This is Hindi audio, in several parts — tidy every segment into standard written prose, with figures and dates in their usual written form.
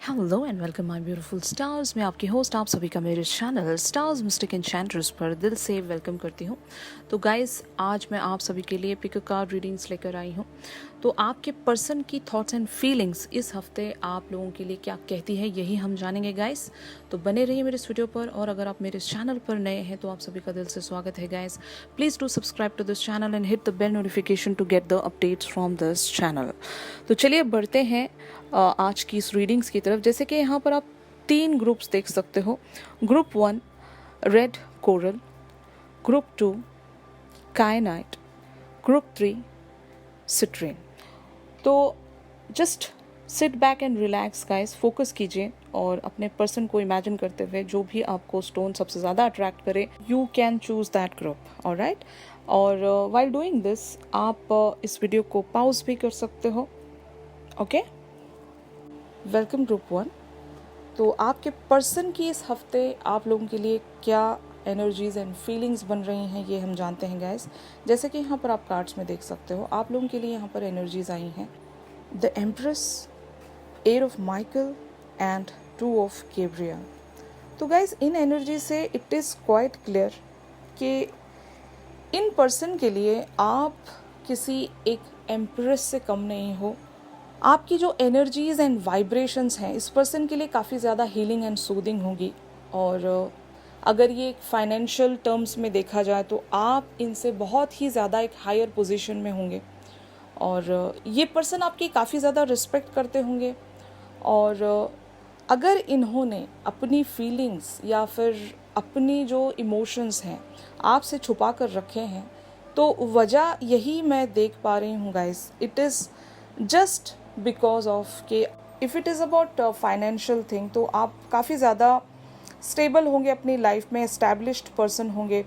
Hello and welcome my beautiful stars. मैं आपकी होस्ट आप सभी का मेरे चैनल स्टार्स मिस्टिक एन्चेंट्रेस पर दिल से वेलकम करती हूँ। तो गाइस, आज मैं आप सभी के लिए पिक कार्ड रीडिंग्स लेकर आई हूँ। तो आपके पर्सन की थॉट्स एंड फीलिंग्स इस हफ्ते आप लोगों के लिए क्या कहती है, यही हम जानेंगे गाइस। तो बने रहिए मेरे इस वीडियो पर, और अगर आप मेरे चैनल पर नए हैं तो आप सभी का दिल से स्वागत है guys. Please do subscribe to this channel and hit the bell notification to get the updates from this channel. तो चलिए बढ़ते हैं आज की इस रीडिंग्स की तरफ। जैसे कि यहाँ पर आप 3 ग्रुप्स देख सकते हो। Group 1 red coral, group 2 kyanite, group 3 citrine. तो just sit back and relax guys, focus कीजिए और अपने पर्सन को इमेजिन करते हुए जो भी आपको स्टोन सबसे ज़्यादा अट्रैक्ट करे, you can choose that group. Alright, और वाइल डूइंग दिस आप इस वीडियो को पॉज भी कर सकते हो। Okay, welcome group 1। तो आपके पर्सन की इस हफ्ते आप लोगों के लिए क्या एनर्जीज एंड फीलिंग्स बन रही हैं, ये हम जानते हैं गाइस। जैसे कि यहाँ पर आप कार्ड्स में देख सकते हो, आप लोगों के लिए यहाँ पर एनर्जीज आई हैं the empress, eight of Michael and 2 of Gabriel. तो गाइस, इन एनर्जी से इट इज़ क्वाइट क्लियर कि इन पर्सन के लिए आप किसी एक एम्प्रेस से कम नहीं हो। आपकी जो एनर्जीज़ एंड वाइब्रेशंस हैं इस पर्सन के लिए काफ़ी ज़्यादा हीलिंग एंड सूदिंग होगी। और अगर ये फाइनेंशियल टर्म्स में देखा जाए तो आप इनसे बहुत ही ज़्यादा एक हायर पोजीशन में होंगे, और ये पर्सन आपकी काफ़ी ज़्यादा रिस्पेक्ट करते होंगे। और अगर इन्होंने अपनी फीलिंग्स या फिर अपनी जो इमोशंस हैं आपसे छुपा कर रखे हैं, तो वजह यही मैं देख पा रही हूँ guys. It is just because of कि if it is about financial thing, तो आप काफ़ी ज़्यादा स्टेबल होंगे अपनी लाइफ में, एस्टैब्लिश्ड पर्सन होंगे,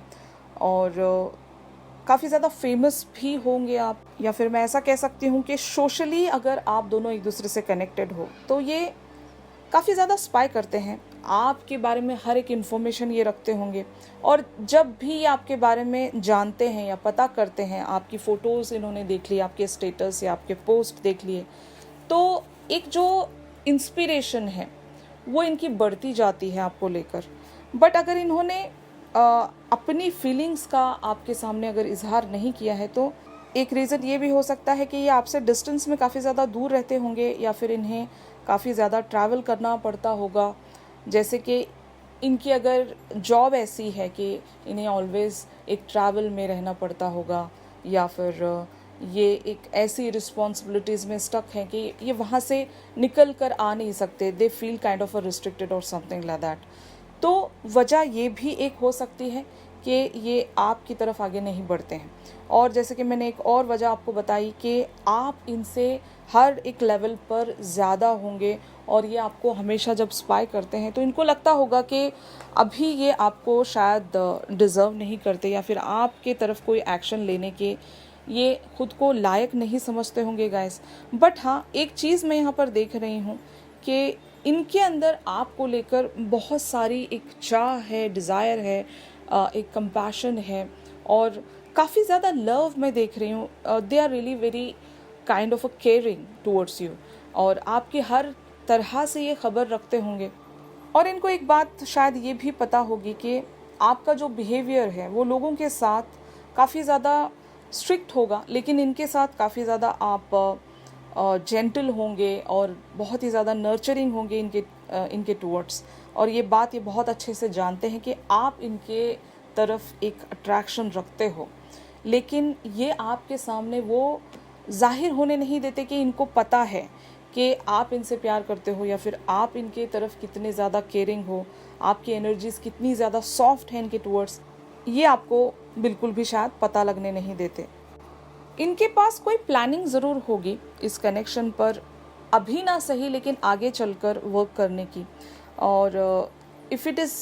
और काफ़ी ज़्यादा फेमस भी होंगे आप। या फिर मैं ऐसा कह सकती हूँ कि सोशली अगर आप दोनों एक दूसरे से कनेक्टेड हो तो ये काफ़ी ज़्यादा स्पाई करते हैं आपके बारे में, हर एक इन्फॉर्मेशन ये रखते होंगे। और जब भी आपके बारे में जानते हैं या पता करते हैं, आपकी फ़ोटोज़ इन्होंने देख ली, आपके स्टेटस या आपके पोस्ट देख लिए, तो एक जो इंस्पिरेशन है वो इनकी बढ़ती जाती है आपको लेकर। बट अगर इन्होंने अपनी फीलिंग्स का आपके सामने अगर इजहार नहीं किया है, तो एक रीज़न ये भी हो सकता है कि ये आपसे डिस्टेंस में काफ़ी ज़्यादा दूर रहते होंगे, या फिर इन्हें काफ़ी ज़्यादा ट्रैवल करना पड़ता होगा। जैसे कि इनकी अगर जॉब ऐसी है कि इन्हें ऑलवेज़ एक ट्रैवल में रहना पड़ता होगा, या फिर ये एक ऐसी रिस्पॉन्सिबिलिटीज़ में स्टक हैं कि ये वहाँ से निकल कर आ नहीं सकते, they feel kind of a restricted और समथिंग लाइक दैट। तो वजह ये भी एक हो सकती है कि ये आपकी तरफ आगे नहीं बढ़ते हैं। और जैसे कि मैंने एक और वजह आपको बताई कि आप इनसे हर एक लेवल पर ज़्यादा होंगे, और ये आपको हमेशा जब स्पाई करते हैं तो इनको लगता होगा कि अभी ये आपको शायद डिज़र्व नहीं करते, या फिर आपके तरफ कोई एक्शन लेने के ये खुद को लायक नहीं समझते होंगे गाइस। बट हाँ, एक चीज़ मैं यहाँ पर देख रही हूँ कि इनके अंदर आपको लेकर बहुत सारी एक चाह है, डिज़ायर है, एक कंपैशन है, और काफ़ी ज़्यादा लव मैं देख रही हूँ। They are really very kind of a caring towards you, और आपकी हर तरह से ये खबर रखते होंगे। और इनको एक बात शायद ये भी पता होगी कि आपका जो बिहेवियर है वो लोगों के साथ काफ़ी ज़्यादा स्ट्रिक्ट होगा, लेकिन इनके साथ काफ़ी ज़्यादा आप जेंटल होंगे और बहुत ही ज़्यादा नर्चरिंग होंगे इनके टूवर्ड्स। और ये बात ये बहुत अच्छे से जानते हैं कि आप इनके तरफ एक अट्रैक्शन रखते हो, लेकिन ये आपके सामने वो जाहिर होने नहीं देते कि इनको पता है कि आप इनसे प्यार करते हो, या फिर आप इनके तरफ कितने ज़्यादा केयरिंग हो, आपकी एनर्जीज़ कितनी ज़्यादा सॉफ्ट हैं इनके टूवर्ड्स, ये आपको बिल्कुल भी शायद पता लगने नहीं देते। इनके पास कोई प्लानिंग ज़रूर होगी इस कनेक्शन पर, अभी ना सही लेकिन आगे चलकर वर्क करने की। और if it is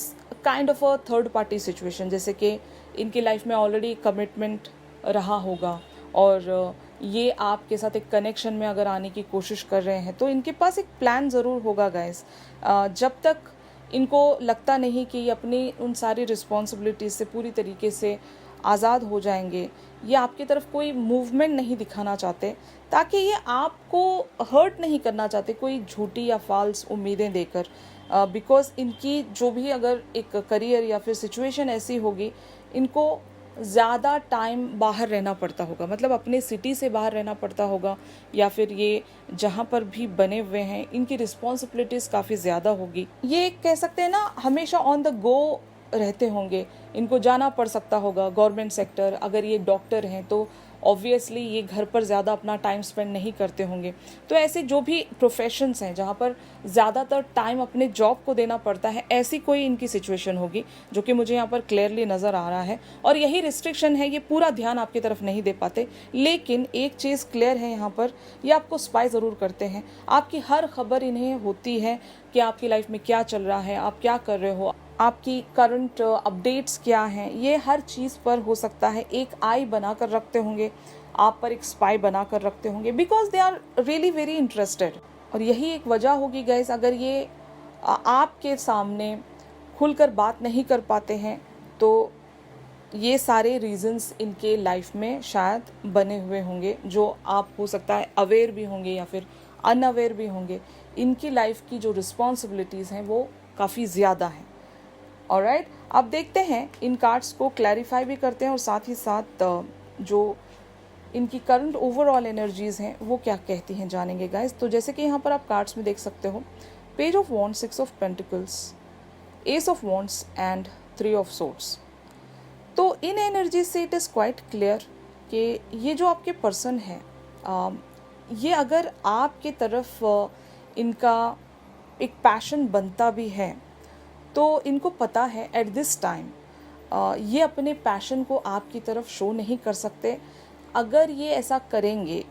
kind of a third party situation, जैसे कि इनकी लाइफ में ऑलरेडी कमिटमेंट रहा होगा, और ये आपके साथ एक कनेक्शन में अगर आने की कोशिश कर रहे हैं, तो इनके पास एक प्लान ज़रूर होगा गाइस। जब तक इनको लगता नहीं कि ये अपनी उन सारी रिस्पॉन्सिबिलिटीज़ से पूरी तरीके से आज़ाद हो जाएंगे, ये आपकी तरफ कोई मूवमेंट नहीं दिखाना चाहते, ताकि ये आपको हर्ट नहीं करना चाहते कोई झूठी या फॉल्स उम्मीदें देकर। बिकॉज इनकी जो भी अगर एक करियर या फिर सिचुएशन ऐसी होगी, इनको ज़्यादा टाइम बाहर रहना पड़ता होगा, मतलब अपने सिटी से बाहर रहना पड़ता होगा, या फिर ये जहाँ पर भी बने हुए हैं इनकी रिस्पॉन्सिबिलिटीज़ काफ़ी ज़्यादा होगी। ये कह सकते हैं ना, हमेशा ऑन द गो रहते होंगे, इनको जाना पड़ सकता होगा। गवर्नमेंट सेक्टर, अगर ये डॉक्टर हैं तो ऑब्वियसली ये घर पर ज़्यादा अपना टाइम स्पेंड नहीं करते होंगे। तो ऐसे जो भी प्रोफेशंस हैं जहाँ पर ज़्यादातर टाइम अपने जॉब को देना पड़ता है, ऐसी कोई इनकी सिचुएशन होगी, जो कि मुझे यहाँ पर क्लियरली नज़र आ रहा है। और यही रिस्ट्रिक्शन है, ये पूरा ध्यान आपकी तरफ नहीं दे पाते। लेकिन एक चीज़ क्लियर है यहाँ पर, ये आपको स्पाई ज़रूर करते हैं। आपकी हर खबर इन्हें होती है कि आपकी लाइफ में क्या चल रहा है, आप क्या कर रहे हो, आपकी करंट अपडेट्स क्या हैं, ये हर चीज़ पर हो सकता है एक आई बना कर रखते होंगे, आप पर एक स्पाई बना कर रखते होंगे, because they are really very interested. और यही एक वजह होगी गाइस, अगर ये आपके सामने खुलकर बात नहीं कर पाते हैं, तो ये सारे रीजंस इनके लाइफ में शायद बने हुए होंगे, जो आप हो सकता है अवेयर भी होंगे या फिर अनअवेयर भी होंगे। इनकी लाइफ की जो रिस्पॉन्सिबिलिटीज़ हैं वो काफ़ी ज़्यादा हैं। ऑलराइट, अब देखते हैं इन कार्ड्स को क्लैरिफाई भी करते हैं, और साथ ही साथ जो इनकी करंट ओवरऑल एनर्जीज़ हैं वो क्या कहती हैं जानेंगे गाइस। तो जैसे कि यहाँ पर आप कार्ड्स में देख सकते हो, page of wands, 6 of pentacles, S of wands and 3 of swords. तो इन एनर्जी से इट इज़ क्वाइट क्लियर कि ये जो आपके पर्सन है, ये अगर आपके तरफ इनका एक पैशन बनता भी है, तो इनको पता है एट दिस टाइम ये अपने पैशन को आपकी तरफ शो नहीं कर सकते। अगर ये ऐसा करेंगे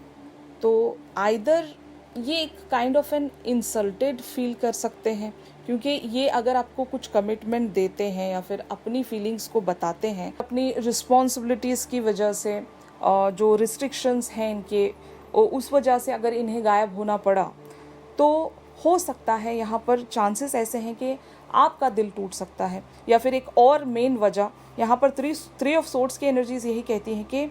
तो आइदर ये एक kind of an insulted feel कर सकते हैं, क्योंकि ये अगर आपको कुछ कमिटमेंट देते हैं या फिर अपनी फीलिंग्स को बताते हैं, अपनी रिस्पॉन्सिबिलिटीज़ की वजह से जो रिस्ट्रिक्शंस हैं इनके, उस वजह से अगर इन्हें गायब होना पड़ा, तो हो सकता है यहाँ पर चांसेस ऐसे हैं कि आपका दिल टूट सकता है। या फिर एक और मेन वजह यहाँ पर 3 ऑफ सोर्ड्स की एनर्जीज यही कहती हैं कि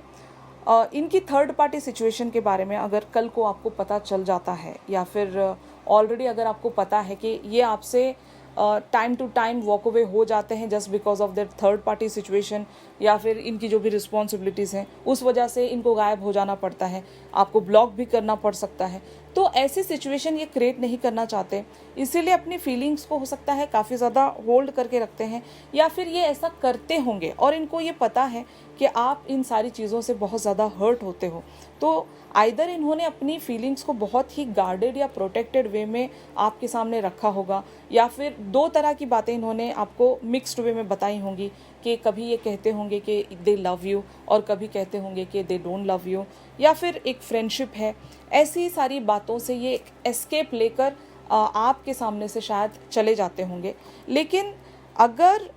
इनकी थर्ड पार्टी सिचुएशन के बारे में अगर कल को आपको पता चल जाता है, या फिर ऑलरेडी अगर आपको पता है कि ये आपसे time to time walk away हो जाते हैं just because of that third party situation, या फिर इनकी जो भी रिस्पॉन्सिबिलिटीज़ हैं उस वजह से इनको गायब हो जाना पड़ता है, आपको ब्लॉक भी करना पड़ सकता है। तो ऐसी सिचुएशन ये क्रिएट नहीं करना चाहते, इसीलिए अपनी फीलिंग्स को हो सकता है काफ़ी ज़्यादा होल्ड करके रखते हैं, या फिर ये ऐसा करते होंगे और इनको ये पता है कि आप इन सारी चीज़ों से बहुत ज़्यादा हर्ट होते हो। तो आइदर इन्होंने अपनी फीलिंग्स को बहुत ही गार्डेड या प्रोटेक्टेड वे में आपके सामने रखा होगा, या फिर 2 तरह की बातें इन्होंने आपको मिक्स्ड वे में बताई होंगी, कि कभी ये कहते होंगे कि दे लव यू और कभी कहते होंगे कि दे डोंट लव यू, या फिर एक फ्रेंडशिप है। ऐसी सारी बातों से ये एस्केप लेकर आपके सामने से शायद चले जाते होंगे। लेकिन अगर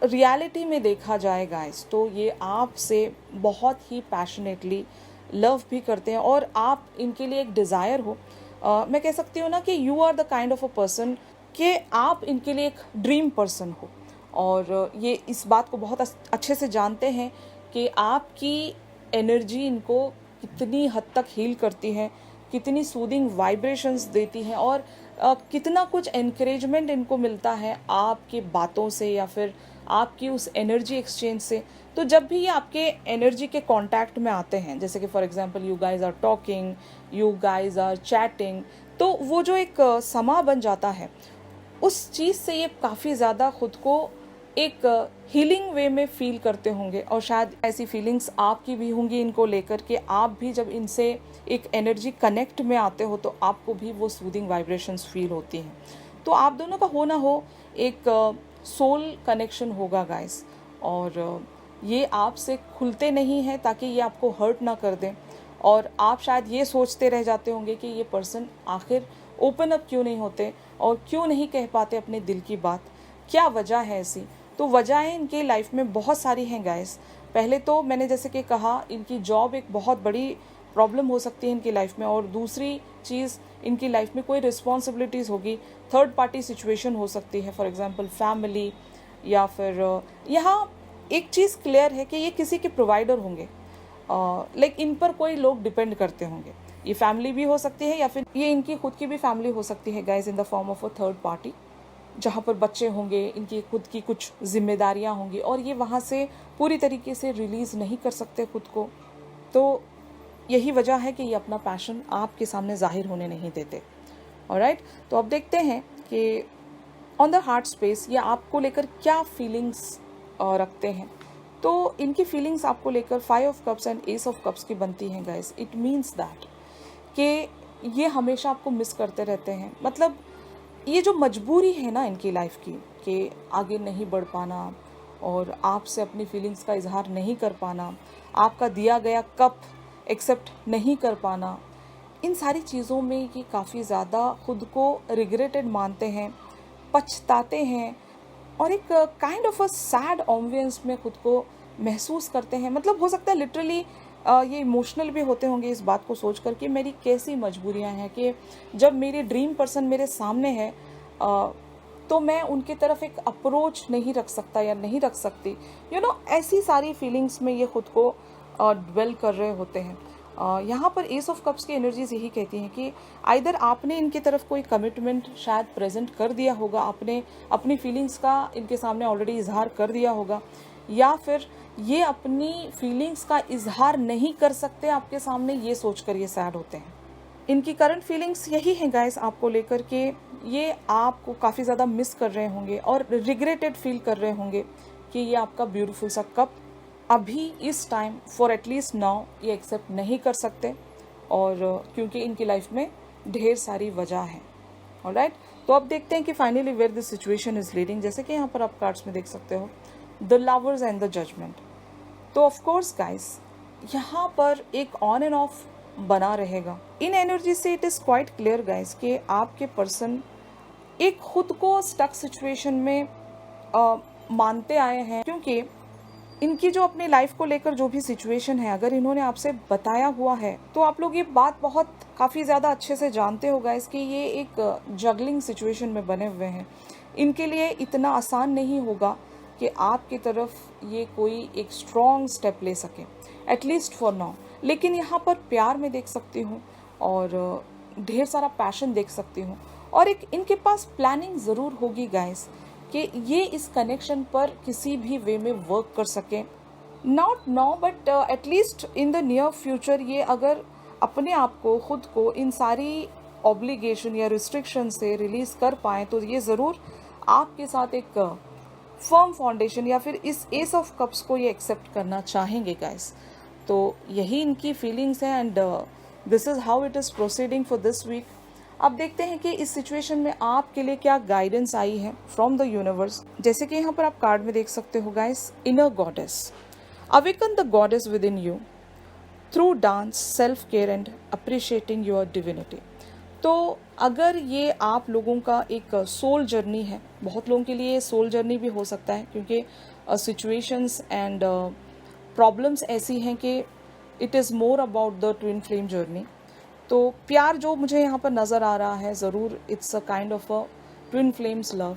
रियलिटी में देखा जाए गाइस, तो ये आपसे बहुत ही पैशनेटली लव भी करते हैं, और आप इनके लिए एक डिज़ायर हो। मैं कह सकती हूँ ना कि you are the kind of a person कि आप इनके लिए एक ड्रीम पर्सन हो, और ये इस बात को बहुत अच्छे से जानते हैं कि आपकी एनर्जी इनको कितनी हद तक हील करती है, कितनी सूदिंग वाइब्रेशंस देती हैं, और कितना कुछ एनकरेजमेंट इनको मिलता है आपके बातों से या फिर आपकी उस एनर्जी एक्सचेंज से। तो जब भी ये आपके एनर्जी के कांटेक्ट में आते हैं, जैसे कि for example you guys are talking, you guys are chatting, तो वो जो एक समा बन जाता है, उस चीज़ से ये काफ़ी ज़्यादा खुद को एक हीलिंग वे में फील करते होंगे, और शायद ऐसी फीलिंग्स आपकी भी होंगी इनको लेकर के आप भी जब इनसे एक एनर्जी कनेक्ट में आते हो तो आपको भी वो सूदिंग वाइब्रेशंस फील होती हैं। तो आप दोनों का हो ना हो एक सोल कनेक्शन होगा गाइस, और ये आपसे खुलते नहीं हैं ताकि ये आपको हर्ट ना कर दें, और आप शायद ये सोचते रह जाते होंगे कि ये पर्सन आखिर ओपन अप क्यों नहीं होते और क्यों नहीं कह पाते अपने दिल की बात, क्या वजह है ऐसी। तो वजहें इनके लाइफ में बहुत सारी हैं गाइस। पहले तो मैंने जैसे कि कहा, इनकी जॉब एक बहुत बड़ी प्रॉब्लम हो सकती है इनकी लाइफ में, और दूसरी चीज़ इनकी लाइफ में कोई रिस्पॉन्सिबिलिटीज़ होगी, थर्ड पार्टी सिचुएशन हो सकती है, फॉर एग्जांपल फैमिली, या फिर यहाँ एक चीज़ क्लियर है कि ये किसी के प्रोवाइडर होंगे, लाइक इन पर कोई लोग डिपेंड करते होंगे। ये फैमिली भी हो सकती है या फिर ये इनकी खुद की भी फैमिली हो सकती है guys, in the form of a third party, जहाँ पर बच्चे होंगे, इनकी खुद की कुछ जिम्मेदारियाँ होंगी और ये वहाँ से पूरी तरीके से रिलीज़ नहीं कर सकते खुद को। तो यही वजह है कि ये अपना पैशन आपके सामने जाहिर होने नहीं देते। ऑलराइट, तो अब देखते हैं कि ऑन द हार्ट स्पेस ये आपको लेकर क्या फीलिंग्स रखते हैं। तो इनकी फीलिंग्स आपको लेकर 5 of cups and ace of cups की बनती हैं गाइस। इट मीन्स दैट कि ये हमेशा आपको मिस करते रहते हैं। मतलब ये जो मजबूरी है ना इनकी लाइफ की कि आगे नहीं बढ़ पाना और आपसे अपनी फीलिंग्स का इजहार नहीं कर पाना, आपका दिया गया कप एक्सेप्ट नहीं कर पाना, इन सारी चीज़ों में ये काफ़ी ज़्यादा खुद को रिग्रेटेड मानते हैं, पछताते हैं और एक kind of a sad ambience में खुद को महसूस करते हैं। मतलब हो सकता है लिटरली ये इमोशनल भी होते होंगे इस बात को सोच कर कि मेरी कैसी मजबूरियां हैं कि जब मेरी ड्रीम पर्सन मेरे सामने है तो मैं उनकी तरफ एक अप्रोच नहीं रख सकता या नहीं रख सकती। ऐसी सारी फीलिंग्स में ये खुद को ड्वेल कर रहे होते हैं। यहाँ पर एस ऑफ कप्स की एनर्जीज यही कहती हैं कि आइदर आपने इनकी तरफ कोई कमिटमेंट शायद प्रेजेंट कर दिया होगा, आपने अपनी फीलिंग्स का इनके सामने ऑलरेडी इजहार कर दिया होगा, या फिर ये अपनी फीलिंग्स का इजहार नहीं कर सकते आपके सामने, ये सोचकर ये सैड होते हैं। इनकी करंट फीलिंग्स यही हैं गाइस आपको लेकर के ये आपको काफ़ी ज़्यादा मिस कर रहे होंगे और रिग्रेटेड फील कर रहे होंगे कि ये आपका ब्यूटीफुल सा कप अभी इस टाइम फॉर एटलीस्ट नाउ ये एक्सेप्ट नहीं कर सकते, और क्योंकि इनकी लाइफ में ढेर सारी वजह है। ऑलराइट, तो अब देखते हैं कि finally where this situation is leading. जैसे कि यहाँ पर आप कार्ड्स में देख सकते हो the lovers and the judgment. तो ऑफ कोर्स गाइस यहाँ पर एक ऑन एंड ऑफ बना रहेगा। इन एनर्जी से it is quite clear guys कि आपके पर्सन एक खुद को स्टक सिचुएशन में मानते आए हैं, क्योंकि इनकी जो अपनी लाइफ को लेकर जो भी सिचुएशन है अगर इन्होंने आपसे बताया हुआ है तो आप लोग ये बात बहुत काफ़ी ज़्यादा अच्छे से जानते हो गाइस कि ये एक जगलिंग सिचुएशन में बने हुए हैं। इनके लिए इतना आसान नहीं होगा कि आपकी तरफ ये कोई एक स्ट्रॉन्ग स्टेप ले सके, एटलीस्ट फॉर नाउ। लेकिन यहाँ पर प्यार में देख सकती हूँ और ढेर सारा पैशन देख सकती हूँ और एक इनके पास प्लानिंग ज़रूर होगी गाइस कि ये इस कनेक्शन पर किसी भी वे में वर्क कर सकें। Not now but at least in the near future ये अगर अपने आप को खुद को इन सारी ऑब्लिगेशन या रिस्ट्रिक्शन से रिलीज़ कर पाएँ तो ये ज़रूर आपके साथ एक फर्म फाउंडेशन या फिर इस एस ऑफ कप्स को ये एक्सेप्ट करना चाहेंगे गाइस। तो यही इनकी फीलिंग्स हैं and this is how it is proceeding for this week. अब देखते हैं कि इस सिचुएशन में आपके लिए क्या गाइडेंस आई है फ्रॉम द यूनिवर्स। जैसे कि यहाँ पर आप कार्ड में देख सकते हो guys, inner goddess, awaken the goddess with in you through dance, self care and appreciating your divinity. तो अगर ये आप लोगों का एक सोल जर्नी है, बहुत लोगों के लिए सोल जर्नी भी हो सकता है क्योंकि सिचुएशंस एंड प्रॉब्लम्स ऐसी हैं कि it is more about the twin flame journey. तो प्यार जो मुझे यहाँ पर नज़र आ रहा है ज़रूर it's a kind of a twin flames love.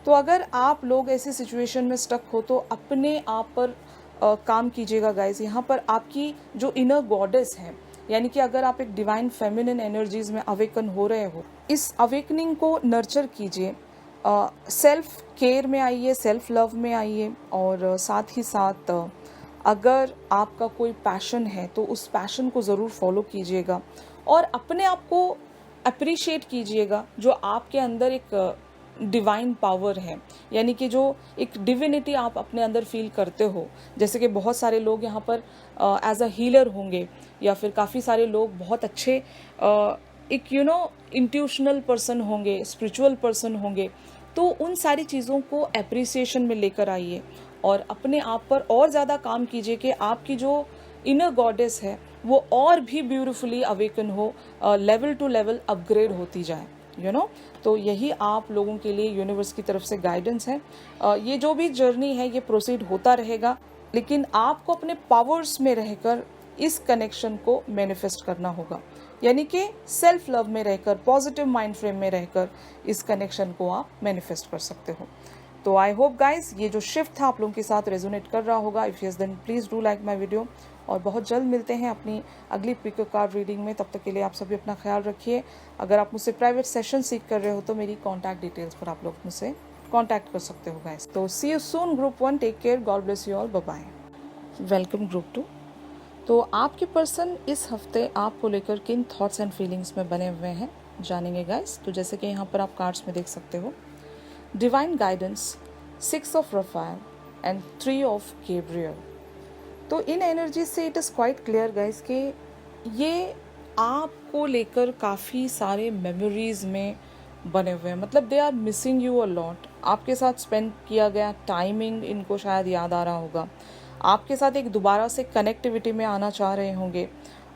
तो अगर आप लोग ऐसी सिचुएशन में स्टक हो तो अपने आप पर काम कीजिएगा गाइस। यहाँ पर आपकी जो इनर गॉडेस है, यानी कि अगर आप एक डिवाइन फेमिनिन एनर्जीज में अवेकन हो रहे हो, इस अवेकनिंग को नर्चर कीजिए, सेल्फ केयर में आइए, सेल्फ लव में आइए और साथ ही साथ अगर आपका कोई पैशन है तो उस पैशन को ज़रूर फॉलो कीजिएगा और अपने आप को अप्रिशिएट कीजिएगा जो आपके अंदर एक डिवाइन पावर है, यानी कि जो एक डिविनिटी आप अपने अंदर फील करते हो। जैसे कि बहुत सारे लोग यहाँ पर एज अ हीलर होंगे या फिर काफ़ी सारे लोग बहुत अच्छे एक इंट्यूशनल पर्सन होंगे, स्पिरिचुअल पर्सन होंगे। तो उन सारी चीज़ों को अप्रिसिएशन में लेकर आइए और अपने आप पर और ज़्यादा काम कीजिए कि आपकी जो इनर गॉडेस है वो और भी ब्यूटीफुली अवेकन हो, लेवल टू लेवल अपग्रेड होती जाए। तो यही आप लोगों के लिए यूनिवर्स की तरफ से गाइडेंस है। ये जो भी जर्नी है ये प्रोसीड होता रहेगा, लेकिन आपको अपने पावर्स में रहकर इस कनेक्शन को मैनिफेस्ट करना होगा, यानी कि सेल्फ लव में रहकर, पॉजिटिव माइंड फ्रेम में रहकर इस कनेक्शन को आप मैनिफेस्ट कर सकते हो। तो आई होप गाइस ये जो शिफ्ट था आप लोगों के साथ रेजोनेट कर रहा होगा. If yes then please do like my video. और बहुत जल्द मिलते हैं अपनी अगली पिक कार्ड रीडिंग में. तब तक के लिए आप सभी अपना ख्याल रखिए. अगर आप मुझसे प्राइवेट सेशन सीख कर रहे हो तो मेरी कॉन्टैक्ट डिटेल्स पर आप लोग मुझसे कॉन्टैक्ट कर सकते हो गाइस. तो see you soon group 1. Take care. God bless you all. Bye bye. Welcome group 2. तो आपके पर्सन इस हफ्ते आपको लेकर किन थॉट्स एंड फीलिंग्स में बने हुए हैं जानेंगे गाइस. तो जैसे कि यहाँ पर आप कार्ड्स में देख सकते हो, divine guidance, 6 of Raphael and 3 of Gabriel. तो इन एनर्जी से it is quite clear guys कि ये आपको लेकर काफ़ी सारे मेमोरीज में बने हुए हैं. मतलब they are missing you a lot. आपके साथ स्पेंड किया गया टाइमिंग इनको शायद याद आ रहा होगा. आपके साथ एक दोबारा से कनेक्टिविटी में आना चाह रहे होंगे.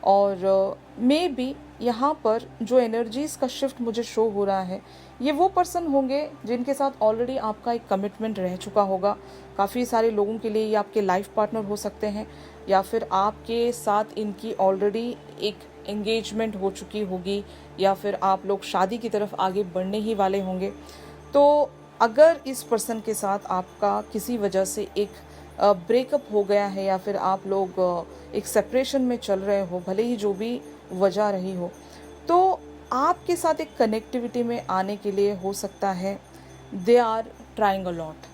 और मे बी यहाँ पर जो एनर्जीज़ का शिफ्ट मुझे शो हो रहा है, ये वो पर्सन होंगे जिनके साथ ऑलरेडी आपका एक कमिटमेंट रह चुका होगा. काफ़ी सारे लोगों के लिए ये आपके लाइफ पार्टनर हो सकते हैं, या फिर आपके साथ इनकी ऑलरेडी एक एंगेजमेंट हो चुकी होगी, या फिर आप लोग शादी की तरफ आगे बढ़ने ही वाले होंगे. तो अगर इस पर्सन के साथ आपका किसी वजह से एक ब्रेकअप हो गया है, या फिर आप लोग एक सेपरेशन में चल रहे हो, भले ही जो भी वजह रही हो, तो आपके साथ एक कनेक्टिविटी में आने के लिए हो सकता है they are trying a lot.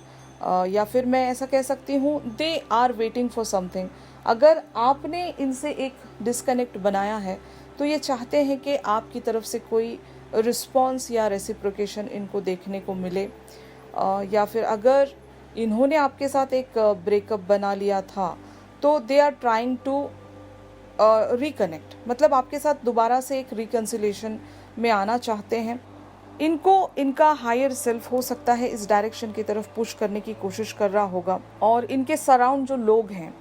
या फिर मैं ऐसा कह सकती हूँ they are waiting for something. अगर आपने इनसे एक डिस्कनेक्ट बनाया है तो ये चाहते हैं कि आपकी तरफ से कोई रिस्पॉन्स या रेसिप्रोकेशन इनको देखने को मिले. या फिर अगर इन्होंने आपके साथ एक ब्रेकअप बना लिया था तो they are trying to reconnect. मतलब आपके साथ दोबारा से एक रिकन्सिलेशन में आना चाहते हैं. इनको इनका हायर सेल्फ हो सकता है इस डायरेक्शन की तरफ पुश करने की कोशिश कर रहा होगा, और इनके सराउंड जो लोग हैं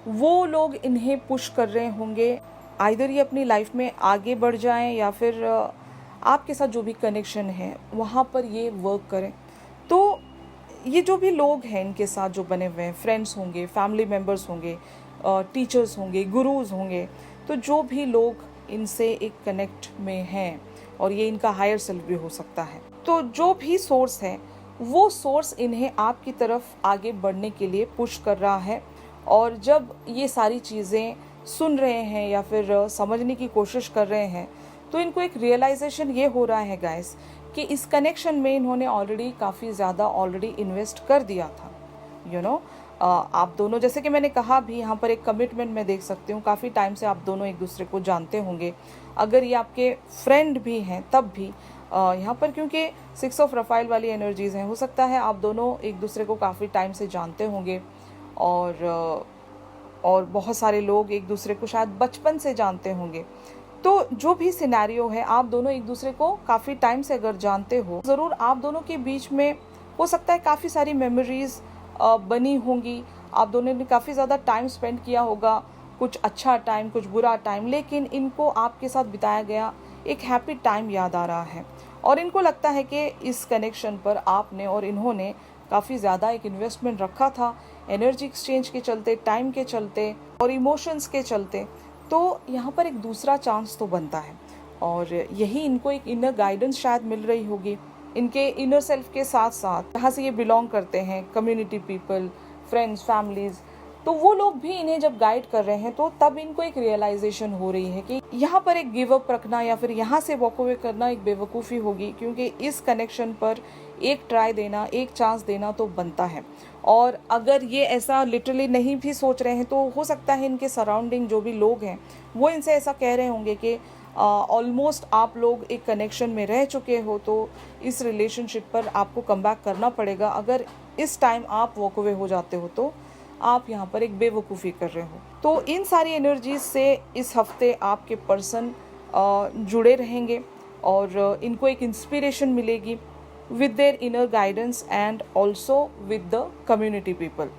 वो लोग इन्हें पुश कर रहे होंगे. आइदर ये अपनी लाइफ में आगे बढ़ जाएं, या फिर आपके साथ जो भी कनेक्शन है वहाँ पर ये वर्क करें. तो ये जो भी लोग हैं इनके साथ जो बने हुए हैं, फ्रेंड्स होंगे, फैमिली मेम्बर्स होंगे, टीचर्स होंगे, गुरुज होंगे, तो जो भी लोग इनसे एक कनेक्ट में हैं, और ये इनका हायर सेल्फ भी हो सकता है. तो जो भी सोर्स है वो सोर्स इन्हें आपकी तरफ आगे बढ़ने के लिए पुश कर रहा है. और जब ये सारी चीज़ें सुन रहे हैं या फिर समझने की कोशिश कर रहे हैं, तो इनको एक रियलाइजेशन ये हो रहा है गाइस कि इस कनेक्शन में इन्होंने ऑलरेडी काफ़ी ज़्यादा ऑलरेडी इन्वेस्ट कर दिया था. यू नो, आप दोनों, जैसे कि मैंने कहा भी, यहाँ पर एक कमिटमेंट मैं देख सकती हूँ. काफ़ी टाइम से आप दोनों एक दूसरे को जानते होंगे. अगर ये आपके फ्रेंड भी हैं तब भी यहाँ पर, क्योंकि 6 ऑफ रफाइल वाली एनर्जीज़ हैं, हो सकता है आप दोनों एक दूसरे को काफ़ी टाइम से जानते होंगे. और बहुत सारे लोग एक दूसरे को शायद बचपन से जानते होंगे. तो जो भी सिनेरियो है, आप दोनों एक दूसरे को काफ़ी टाइम से अगर जानते हो, ज़रूर आप दोनों के बीच में हो सकता है काफ़ी सारी मेमोरीज़ बनी होंगी. आप दोनों ने काफ़ी ज़्यादा टाइम स्पेंड किया होगा, कुछ अच्छा टाइम, कुछ बुरा टाइम, लेकिन इनको आपके साथ बिताया गया एक हैप्पी टाइम याद आ रहा है. और इनको लगता है कि इस कनेक्शन पर आपने और इन्होंने काफ़ी ज़्यादा एक इन्वेस्टमेंट रखा था, एनर्जी एक्सचेंज के चलते, टाइम के चलते और इमोशंस के चलते. तो यहाँ पर एक दूसरा चांस तो बनता है, और यही इनको एक इनर गाइडेंस शायद मिल रही होगी. इनके इनर सेल्फ के साथ साथ जहाँ से ये बिलोंग करते हैं, कम्युनिटी पीपल, फ्रेंड्स, फैमिलीज़, तो वो लोग भी इन्हें जब गाइड कर रहे हैं, तो तब इनको एक रियलाइजेशन हो रही है कि यहाँ पर एक गिव अप रखना या फिर यहाँ से वॉक अवे करना एक बेवकूफ़ी होगी, क्योंकि इस कनेक्शन पर एक ट्राई देना, एक चांस देना तो बनता है. और अगर ये ऐसा लिटरली नहीं भी सोच रहे हैं, तो हो सकता है इनके सराउंडिंग जो भी लोग हैं वो इनसे ऐसा कह रहे होंगे कि ऑलमोस्ट आप लोग एक कनेक्शन में रह चुके हो, तो इस रिलेशनशिप पर आपको कम बैक करना पड़ेगा. अगर इस टाइम आप वॉक अवे हो जाते हो तो आप यहाँ पर एक बेवकूफ़ी कर रहे हो. तो इन सारी एनर्जीज से इस हफ्ते आपके पर्सन जुड़े रहेंगे, और इनको एक इंस्पिरेशन मिलेगी with their inner guidance and also with the community people.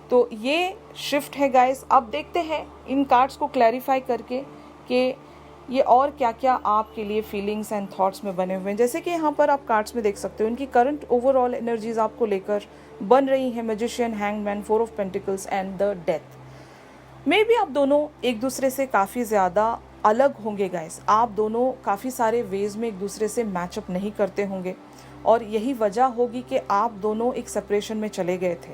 तो ये शिफ्ट है गाइस. अब देखते हैं इन कार्ड्स को क्लैरिफाई करके कि ये और क्या क्या आपके लिए फीलिंग्स एंड थॉट्स में बने हुए हैं. जैसे कि यहाँ पर आप कार्ड्स में देख सकते हो, इनकी करंट ओवरऑल एनर्जीज आपको लेकर बन रही हैं. Magician, hangman, 4 of pentacles and the death. May be आप दोनों एक दूसरे से काफ़ी ज़्यादा अलग होंगे गाइस. आप दोनों काफ़ी सारे वेज में एक दूसरे से मैचअप नहीं करते होंगे. और यही वजह होगी कि आप दोनों एक सेपरेशन में चले गए थे।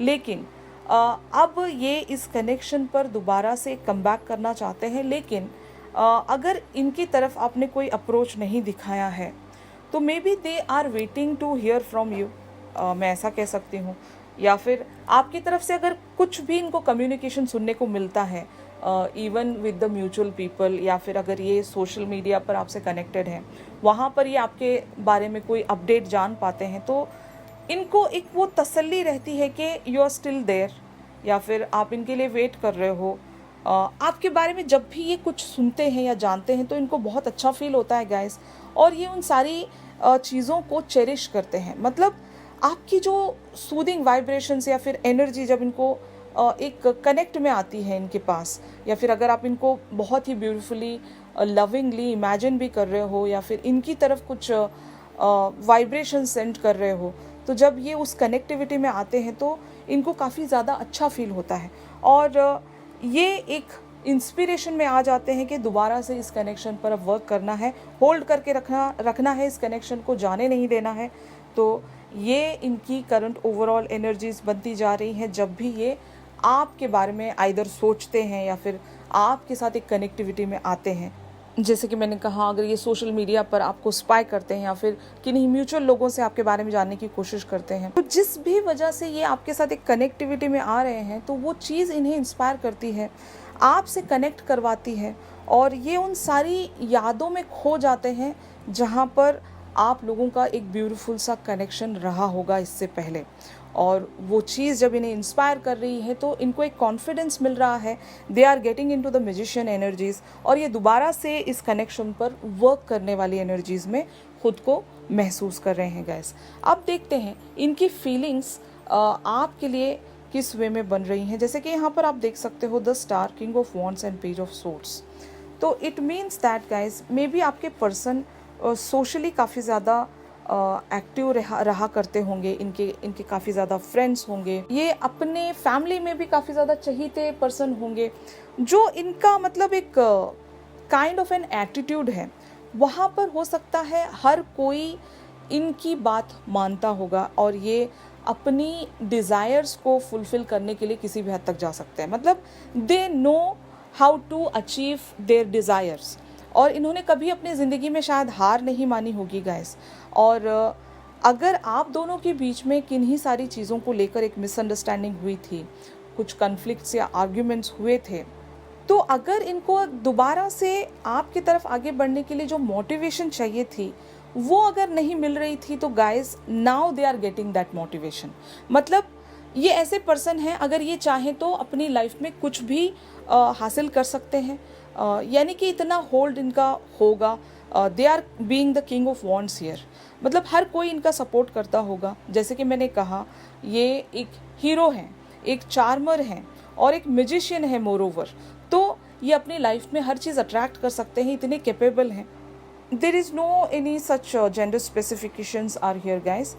लेकिन अब ये इस कनेक्शन पर दोबारा से कम बैक करना चाहते हैं, लेकिन अगर इनकी तरफ आपने कोई अप्रोच नहीं दिखाया है तो maybe they are waiting to hear from you, मैं ऐसा कह सकती हूँ। या फिर आपकी तरफ से अगर कुछ भी इनको कम्युनिकेशन सुनने को मिलता है, even with the mutual people, या फिर अगर ये सोशल मीडिया पर आपसे कनेक्टेड हैं, वहाँ पर ये आपके बारे में कोई अपडेट जान पाते हैं, तो इनको एक वो तसल्ली रहती है कि यू आर स्टिल देयर, या फिर आप इनके लिए वेट कर रहे हो। आपके बारे में जब भी ये कुछ सुनते हैं या जानते हैं तो इनको बहुत अच्छा फील होता है गाइस, और ये उन सारी चीज़ों को चेरिश करते हैं। मतलब आपकी जो सूदिंग वाइब्रेशंस या फिर एनर्जी जब इनको एक कनेक्ट में आती है इनके पास, या फिर अगर आप इनको बहुत ही ब्यूटीफुली लविंगली इमेजिन भी कर रहे हो, या फिर इनकी तरफ कुछ वाइब्रेशन सेंड कर रहे हो, तो जब ये उस कनेक्टिविटी में आते हैं तो इनको काफ़ी ज़्यादा अच्छा फील होता है, और ये एक इंस्पिरेशन में आ जाते हैं कि दोबारा से इस कनेक्शन पर अब वर्क करना है, होल्ड करके रखना है, इस कनेक्शन को जाने नहीं देना है। तो ये इनकी करंट ओवरऑल एनर्जीज बनती जा रही हैं जब भी ये आपके बारे में आइदर सोचते हैं या फिर आपके साथ एक कनेक्टिविटी में आते हैं। जैसे कि मैंने कहा, अगर ये सोशल मीडिया पर आपको स्पाई करते हैं या फिर किन्हीं म्यूचुअल लोगों से आपके बारे में जानने की कोशिश करते हैं, तो जिस भी वजह से ये आपके साथ एक कनेक्टिविटी में आ रहे हैं, तो वो चीज़ इन्हें इंस्पायर करती है, आपसे कनेक्ट करवाती है, और ये उन सारी यादों में खो जाते हैं जहाँ पर आप लोगों का एक ब्यूटीफुल सा कनेक्शन रहा होगा इससे पहले। और वो चीज़ जब इन्हें इंस्पायर कर रही है तो इनको एक कॉन्फिडेंस मिल रहा है, they are getting into the magician energies, और ये दोबारा से इस कनेक्शन पर वर्क करने वाली एनर्जीज में खुद को महसूस कर रहे हैं गाइस। अब देखते हैं इनकी फीलिंग्स आपके लिए किस वे में बन रही हैं। जैसे कि यहाँ पर आप देख सकते हो the star, king of wands and page of swords. तो it means that guys may be आपके पर्सन सोशली काफ़ी ज़्यादा एक्टिव रहा करते होंगे, इनके काफ़ी ज़्यादा फ्रेंड्स होंगे, ये अपने फैमिली में भी काफ़ी ज़्यादा चहीते पर्सन होंगे, जो इनका मतलब एक काइंड ऑफ एन एटीट्यूड है, वहाँ पर हो सकता है हर कोई इनकी बात मानता होगा, और ये अपनी डिज़ायर्स को फुलफ़िल करने के लिए किसी भी हद तक जा सकते हैं। मतलब they know how to achieve their desires, और इन्होंने कभी अपनी ज़िंदगी में शायद हार नहीं मानी होगी गाइस। और अगर आप दोनों के बीच में किन्हीं सारी चीज़ों को लेकर एक मिसअंडरस्टैंडिंग हुई थी, कुछ कन्फ्लिक्ट्स या आर्ग्यूमेंट्स हुए थे, तो अगर इनको दोबारा से आपकी तरफ आगे बढ़ने के लिए जो मोटिवेशन चाहिए थी वो अगर नहीं मिल रही थी, तो guys now they are getting that motivation. मतलब ये ऐसे पर्सन हैं, अगर ये चाहें तो अपनी लाइफ में कुछ भी हासिल कर सकते हैं, यानी कि इतना होल्ड इनका होगा। They are being the king of wands here, मतलब हर कोई इनका सपोर्ट करता होगा। जैसे कि मैंने कहा, ये एक हीरो हैं, एक चार्मर हैं, और एक मैजिशियन है मोर ओवर। तो ये अपनी लाइफ में हर चीज़ अट्रैक्ट कर सकते हैं, इतने कैपेबल हैं। There is no any such gender specifications are here guys.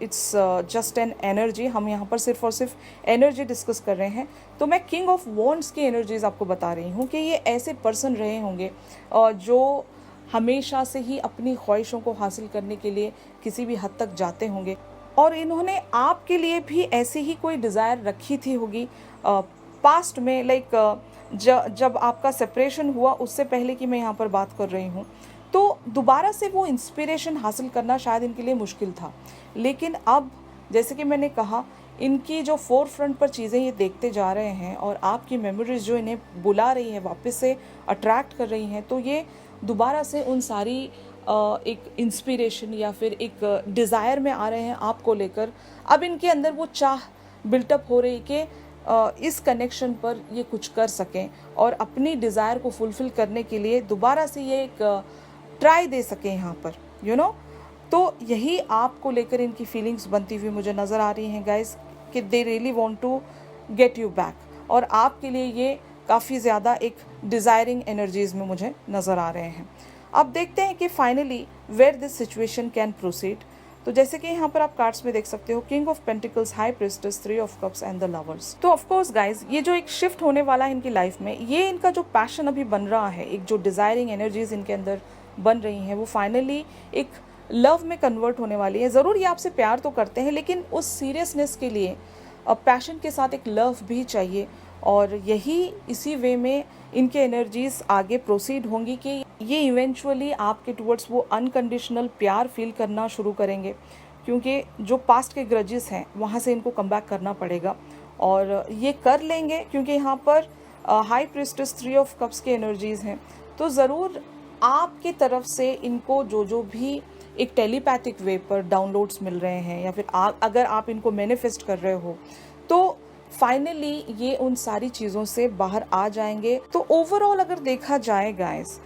It's just an energy. हम यहाँ पर सिर्फ और सिर्फ एनर्जी डिस्कस कर रहे हैं। तो मैं किंग ऑफ वॉन्ड्स की एनर्जीज आपको बता रही हूँ कि ये ऐसे पर्सन रहे होंगे जो हमेशा से ही अपनी ख्वाहिशों को हासिल करने के लिए किसी भी हद तक जाते होंगे, और इन्होंने आपके लिए भी ऐसी ही कोई डिज़ायर रखी थी होगी पास्ट में, लाइक जब आपका सेपरेशन हुआ उससे पहले की मैं यहाँ पर बात कर रही हूँ। तो दोबारा से वो इंस्पिरेशन हासिल करना शायद इनके लिए मुश्किल था, लेकिन अब जैसे कि मैंने कहा, इनकी जो फोर फ्रंट पर चीज़ें ये देखते जा रहे हैं, और आपकी मेमोरीज जो इन्हें बुला रही है, वापस से अट्रैक्ट कर रही हैं, तो ये दोबारा से उन सारी एक इंस्पिरेशन या फिर एक डिज़ायर में आ रहे हैं आपको लेकर। अब इनके अंदर वो चाह बिल्टअप हो रही कि इस कनेक्शन पर ये कुछ कर सकें, और अपनी डिज़ायर को फुलफ़िल करने के लिए दोबारा से ये एक ट्राई दे सकें यहाँ पर, यू नो। तो यही आपको लेकर इनकी फीलिंग्स बनती हुई मुझे नज़र आ रही हैं गाइस, कि they really want to get you back, और आपके लिए ये काफ़ी ज़्यादा एक डिज़ायरिंग एनर्जीज़ में मुझे नज़र आ रहे हैं। अब देखते हैं कि finally where this situation can proceed. तो जैसे कि यहाँ पर आप कार्ड्स में देख सकते हो, king of pentacles, high priestess, three of cups and the lovers. तो ऑफ कोर्स गाइज, ये जो एक शिफ्ट होने वाला है इनकी लाइफ में, ये इनका जो पैशन अभी बन रहा है, एक जो डिज़ायरिंग एनर्जीज इनके अंदर बन रही हैं, वो फाइनली एक लव में कन्वर्ट होने वाली है। ज़रूर ये आपसे प्यार तो करते हैं, लेकिन उस सीरियसनेस के लिए पैशन के साथ एक लव भी चाहिए, और यही इसी वे में इनके एनर्जीज आगे प्रोसीड होंगी कि ये इवेंचुअली आपके टुवर्ड्स वो अनकंडीशनल प्यार फील करना शुरू करेंगे, क्योंकि जो पास्ट के ग्रजेस हैं वहाँ से इनको कम बैक करना पड़ेगा, और ये कर लेंगे क्योंकि यहाँ पर हाई प्रिस्टेस 3 ऑफ कप्स के एनर्जीज हैं। तो ज़रूर आपकी तरफ से इनको जो भी एक टेलीपैथिक वे पर डाउनलोड्स मिल रहे हैं, या फिर अगर आप इनको मैनिफेस्ट कर रहे हो, तो फाइनली ये उन सारी चीज़ों से बाहर आ जाएंगे। तो ओवरऑल अगर देखा जाए गाइस,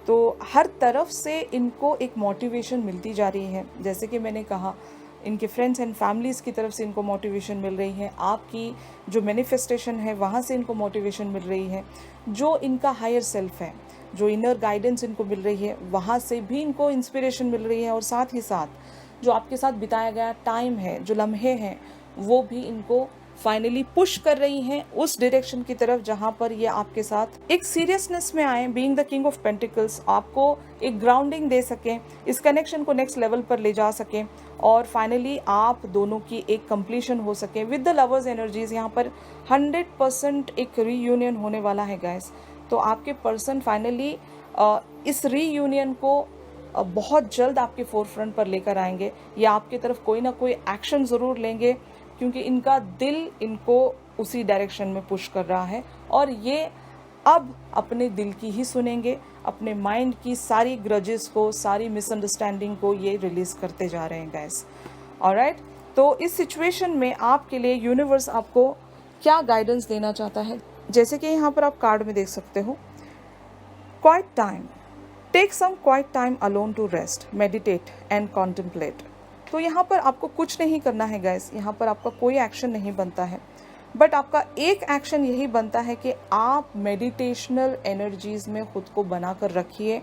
तो हर तरफ से इनको एक मोटिवेशन मिलती जा रही है। जैसे कि मैंने कहा, इनके फ्रेंड्स एंड फैमिलीज़ की तरफ से इनको मोटिवेशन मिल रही है, आपकी जो मैनिफेस्टेशन है वहाँ से इनको मोटिवेशन मिल रही है, जो इनका हायर सेल्फ है, जो इनर गाइडेंस इनको मिल रही है, वहाँ से भी इनको इंस्पिरेशन मिल रही है, और साथ ही साथ जो आपके साथ बिताया गया टाइम है, जो लम्हे हैं, वो भी इनको फाइनली पुश कर रही हैं उस डायरेक्शन की तरफ जहां पर ये आपके साथ एक सीरियसनेस में आए। Being the king of pentacles आपको एक ग्राउंडिंग दे सकें, इस कनेक्शन को नेक्स्ट लेवल पर ले जा सकें, और फाइनली आप दोनों की एक कंप्लीशन हो सके विद द लवर्स एनर्जीज। यहाँ पर 100% एक रीयूनियन होने वाला है गाइस। तो आपके पर्सन फाइनली इस रीयूनियन को बहुत जल्द आपके फोरफ्रंट पर लेकर आएंगे, या आपकी तरफ कोई ना कोई एक्शन ज़रूर लेंगे, क्योंकि इनका दिल इनको उसी डायरेक्शन में पुश कर रहा है, और ये अब अपने दिल की ही सुनेंगे, अपने माइंड की सारी ग्रजेस को, सारी मिसअंडरस्टैंडिंग को ये रिलीज करते जा रहे हैं गाइस। ऑलराइट, तो इस सिचुएशन में आपके लिए यूनिवर्स आपको क्या गाइडेंस देना चाहता है, जैसे कि यहाँ पर आप कार्ड में देख सकते हो, quiet time, take some quiet time alone to rest, meditate and contemplate. तो यहाँ पर आपको कुछ नहीं करना है गाइस, यहाँ पर आपका कोई एक्शन नहीं बनता है, बट आपका एक एक्शन यही बनता है कि आप मेडिटेशनल एनर्जीज में खुद को बनाकर रखिए,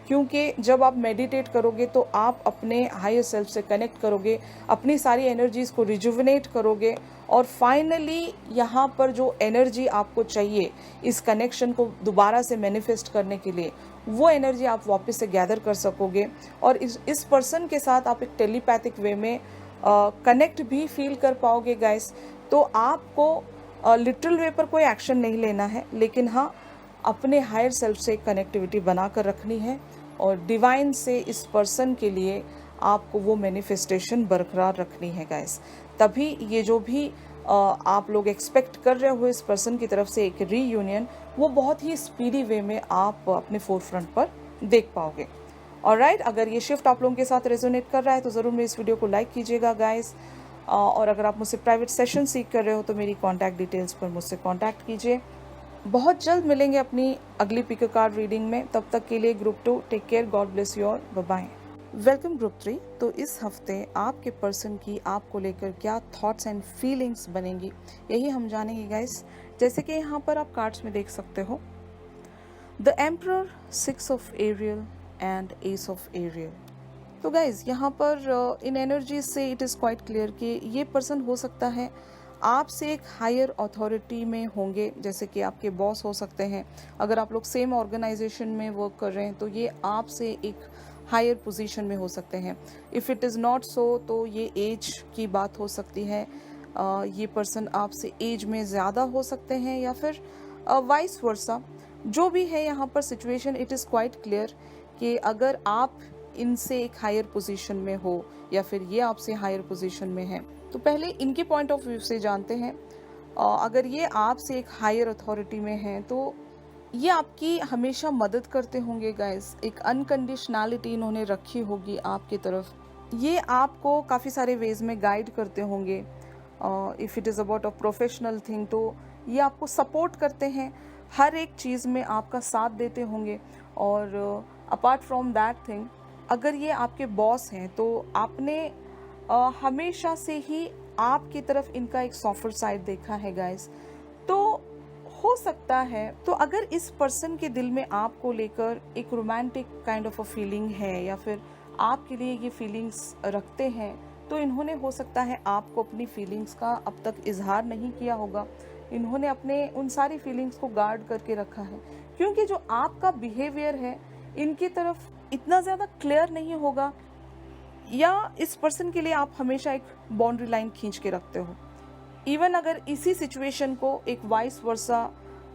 क्योंकि जब आप मेडिटेट करोगे तो आप अपने हायर सेल्फ से कनेक्ट करोगे, अपनी सारी एनर्जीज को रिजुविनेट करोगे, और फाइनली यहाँ पर जो एनर्जी आपको चाहिए इस कनेक्शन को दोबारा से मैनिफेस्ट करने के लिए, वो एनर्जी आप वापस से गैदर कर सकोगे, और इस पर्सन के साथ आप एक टेलीपैथिक वे में कनेक्ट भी फील कर पाओगे गाइस। तो आपको लिटरल वे पर कोई एक्शन नहीं लेना है, लेकिन हाँ, अपने हायर सेल्फ से कनेक्टिविटी बना कर रखनी है, और डिवाइन से इस पर्सन के लिए आपको वो मैनिफेस्टेशन बरकरार रखनी है गाइस। तभी ये जो भी आप लोग एक्सपेक्ट कर रहे हो इस पर्सन की तरफ से एक रीयूनियन, वो बहुत ही स्पीडी वे में आप अपने फोरफ्रंट पर देख पाओगे। ऑलराइट, अगर ये शिफ्ट आप लोगों के साथ रेजोनेट कर रहा है तो ज़रूर मेरे इस वीडियो को लाइक कीजिएगा गाइस, और अगर आप मुझसे प्राइवेट सेशन सीख कर रहे हो तो मेरी कॉन्टैक्ट डिटेल्स पर मुझसे कॉन्टैक्ट कीजिए। बहुत जल्द मिलेंगे अपनी अगली पिक अ कार्ड रीडिंग में, तब तक के लिए group 2 take care, God bless you all, bye bye. Welcome group 3। तो इस हफ्ते आपके पर्सन की आपको लेकर क्या थॉट्स एंड फीलिंग्स बनेंगी, यही हम जानेंगे गाइस। जैसे कि यहाँ पर आप कार्ड्स में देख सकते हो, the emperor, 6 of Ariel and ace of Ariel. तो गाइज यहाँ पर इन एनर्जी से इट इज़ क्वाइट क्लियर कि ये पर्सन हो सकता है आपसे एक हायर अथॉरिटी में होंगे, जैसे कि आपके बॉस हो सकते हैं। अगर आप लोग सेम ऑर्गेनाइजेशन में वर्क कर रहे हैं तो ये आपसे एक हायर पोजीशन में हो सकते हैं। If it is not so, तो ये एज की बात हो सकती है, ये पर्सन आपसे एज में ज़्यादा हो सकते हैं, या फिर वाइस वर्सा। जो भी है यहाँ पर situation, it is quite clear कि अगर आप इनसे एक हायर पोजीशन में हो, या फिर ये आपसे हायर पोजीशन में है, तो पहले इनके पॉइंट ऑफ व्यू से जानते हैं। अगर ये आपसे एक हायर अथॉरिटी में हैं तो ये आपकी हमेशा मदद करते होंगे गाइस। एक अनकंडीशनैलिटी इन्होंने रखी होगी आपकी तरफ। ये आपको काफ़ी सारे वेज में गाइड करते होंगे। If it is about a professional thing, तो ये आपको सपोर्ट करते हैं, हर एक चीज़ में आपका साथ देते होंगे। और अपार्ट फ्रॉम दैट थिंग, अगर ये आपके बॉस हैं तो आपने हमेशा से ही आपकी तरफ इनका एक सॉफ्टर साइड देखा है गाइस। तो हो सकता है, तो अगर इस पर्सन के दिल में आपको लेकर एक romantic kind of a feeling है, या फिर आपके लिए ये फीलिंग्स रखते हैं, तो इन्होंने हो सकता है आपको अपनी फीलिंग्स का अब तक इजहार नहीं किया होगा। इन्होंने अपने उन सारी फीलिंग्स को गार्ड करके रखा है, क्योंकि जो आपका बिहेवियर है इनकी तरफ इतना ज़्यादा क्लियर नहीं होगा, या इस पर्सन के लिए आप हमेशा एक बाउंड्री लाइन खींच के रखते हो। इवन अगर इसी सिचुएशन को एक वाइस वर्सा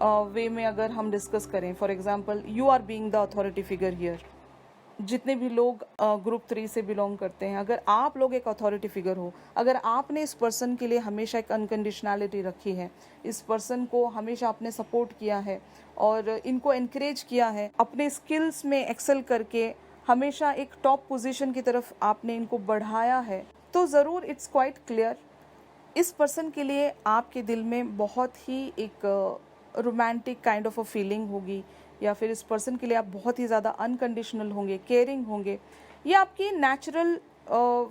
वे में अगर हम डिस्कस करें, for example you are being the authority figure here, जितने भी लोग ग्रुप 3 से बिलोंग करते हैं, अगर आप लोग एक अथॉरिटी फिगर हो, अगर आपने इस पर्सन के लिए हमेशा एक अनकंडीशनैलिटी रखी है, इस पर्सन को हमेशा आपने सपोर्ट किया है और इनको एनकरेज किया है, अपने स्किल्स में एक्सेल करके हमेशा एक टॉप पोजीशन की तरफ आपने इनको बढ़ाया है, तो ज़रूर इट्स क्वाइट क्लियर इस पर्सन के लिए आपके दिल में बहुत ही एक romantic kind of a feeling होगी, या फिर इस पर्सन के लिए आप बहुत ही ज़्यादा अनकंडीशनल होंगे, केयरिंग होंगे, ये आपकी नेचुरल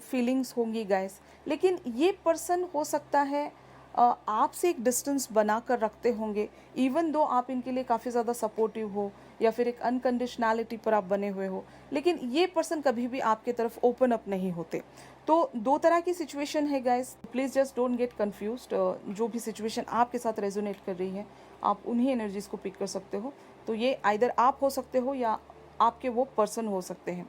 फीलिंग्स होंगी गाइस। लेकिन ये पर्सन हो सकता है आपसे एक डिस्टेंस बना कर रखते होंगे, इवन दो आप इनके लिए काफ़ी ज़्यादा सपोर्टिव हो या फिर एक अनकंडीशनैलिटी पर आप बने हुए हो, लेकिन ये पर्सन कभी भी आपके तरफ ओपन अप नहीं होते। तो दो तरह की सिचुएशन है guys, please just don't get confused. जो भी सिचुएशन आपके साथ रेजोनेट कर रही है, आप उन्हीं एनर्जीज को पिक कर सकते हो। तो ये आइदर आप हो सकते हो या आपके वो पर्सन हो सकते हैं।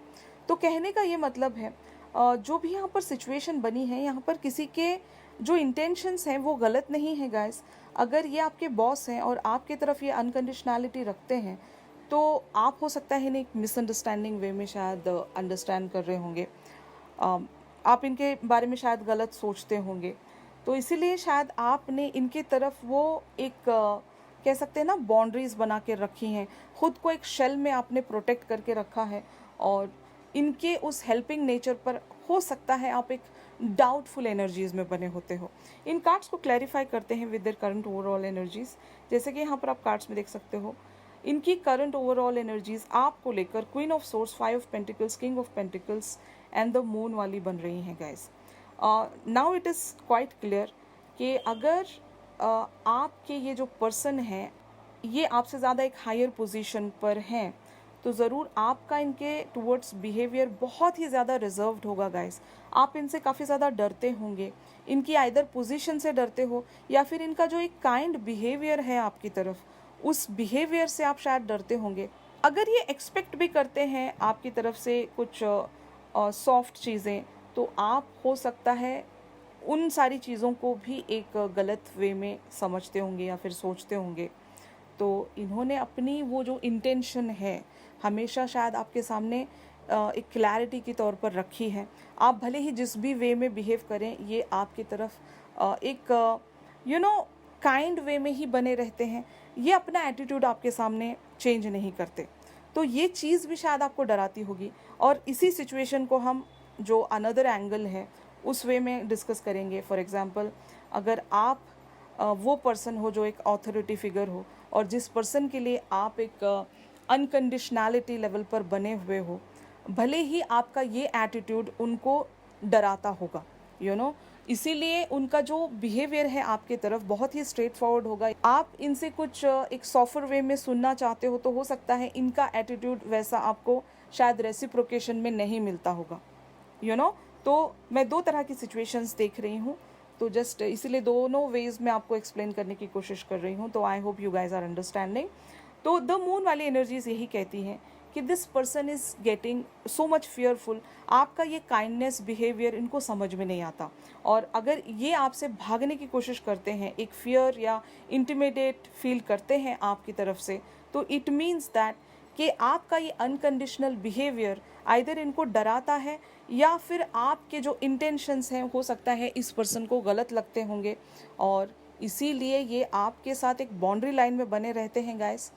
तो कहने का ये मतलब है जो भी यहाँ पर सिचुएशन बनी है, यहाँ पर किसी के जो इंटेंशंस हैं वो गलत नहीं है गाइस। अगर ये आपके बॉस हैं और आपके तरफ ये अनकंडीशनैलिटी रखते हैं, तो आप हो सकता है इन्हें एक मिसअंडरस्टैंडिंग वे में शायद अंडरस्टैंड कर रहे होंगे, आप इनके बारे में शायद गलत सोचते होंगे। तो इसीलिए शायद आपने इनके तरफ वो एक कह सकते हैं ना बाउंड्रीज बना के रखी हैं, खुद को एक शेल में आपने प्रोटेक्ट करके रखा है, और इनके उस हेल्पिंग नेचर पर हो सकता है आप एक डाउटफुल एनर्जीज में बने होते हो। इन कार्ड्स को क्लैरिफाई करते हैं with their current overall energies. जैसे कि यहाँ पर आप कार्ड्स में देख सकते हो, इनकी करंट ओवरऑल एनर्जीज आपको लेकर queen of source, 5 of pentacles, king of pentacles and the moon वाली बन रही हैं guys. Now it is quite clear कि अगर आपके ये जो पर्सन हैं ये आपसे ज़्यादा एक हायर पोजीशन पर हैं, तो ज़रूर आपका इनके टुवर्ड्स बिहेवियर बहुत ही ज़्यादा रिजर्व्ड होगा गाइस। आप इनसे काफ़ी ज़्यादा डरते होंगे, इनकी आइदर पोजीशन से डरते हो या फिर इनका जो एक काइंड बिहेवियर है आपकी तरफ, उस बिहेवियर से आप शायद डरते होंगे। अगर ये एक्सपेक्ट भी करते हैं आपकी तरफ से कुछ सॉफ्ट चीज़ें, तो आप हो सकता है उन सारी चीज़ों को भी एक गलत वे में समझते होंगे या फिर सोचते होंगे। तो इन्होंने अपनी वो जो इंटेंशन है हमेशा शायद आपके सामने एक क्लैरिटी के तौर पर रखी है। आप भले ही जिस भी वे में बिहेव करें, ये आपकी तरफ एक काइंड वे में ही बने रहते हैं। ये अपना एटीट्यूड आपके सामने चेंज नहीं करते। तो ये चीज़ भी शायद आपको डराती होगी, और इसी सिचुएशन को हम जो अनदर एंगल है उस वे में डिस्कस करेंगे। फॉर एग्जांपल, अगर आप वो पर्सन हो जो एक ऑथोरिटी फिगर हो, और जिस पर्सन के लिए आप एक अनकंडीशनैलिटी लेवल पर बने हुए हो, भले ही आपका ये एटीट्यूड उनको डराता होगा, इसीलिए उनका जो बिहेवियर है आपके तरफ बहुत ही स्ट्रेट फॉरवर्ड होगा। आप इनसे कुछ एक सॉफ्टर वे में सुनना चाहते हो, तो हो सकता है इनका एटीट्यूड वैसा आपको शायद रेसिप्रोकेशन में नहीं मिलता होगा, तो मैं दो तरह की सिचुएशंस देख रही हूँ, तो जस्ट इसीलिए दोनों वेज में आपको एक्सप्लेन करने की कोशिश कर रही हूँ। तो I hope you guys are understanding. तो द मून वाली एनर्जीज यही कहती हैं कि this person is getting so much fearful. आपका ये काइंडनेस बिहेवियर इनको समझ में नहीं आता, और अगर ये आपसे भागने की कोशिश करते हैं, एक फियर या इंटिमिडेट फील करते हैं आपकी तरफ से, तो इट मीन्स दैट कि आपका ये अनकंडीशनल बिहेवियर आइदर इनको डराता है, या फिर आपके जो इंटेंशंस हैं हो सकता है इस पर्सन को गलत लगते होंगे, और इसीलिए ये आपके साथ एक बाउंड्री लाइन में बने रहते हैं गाइस।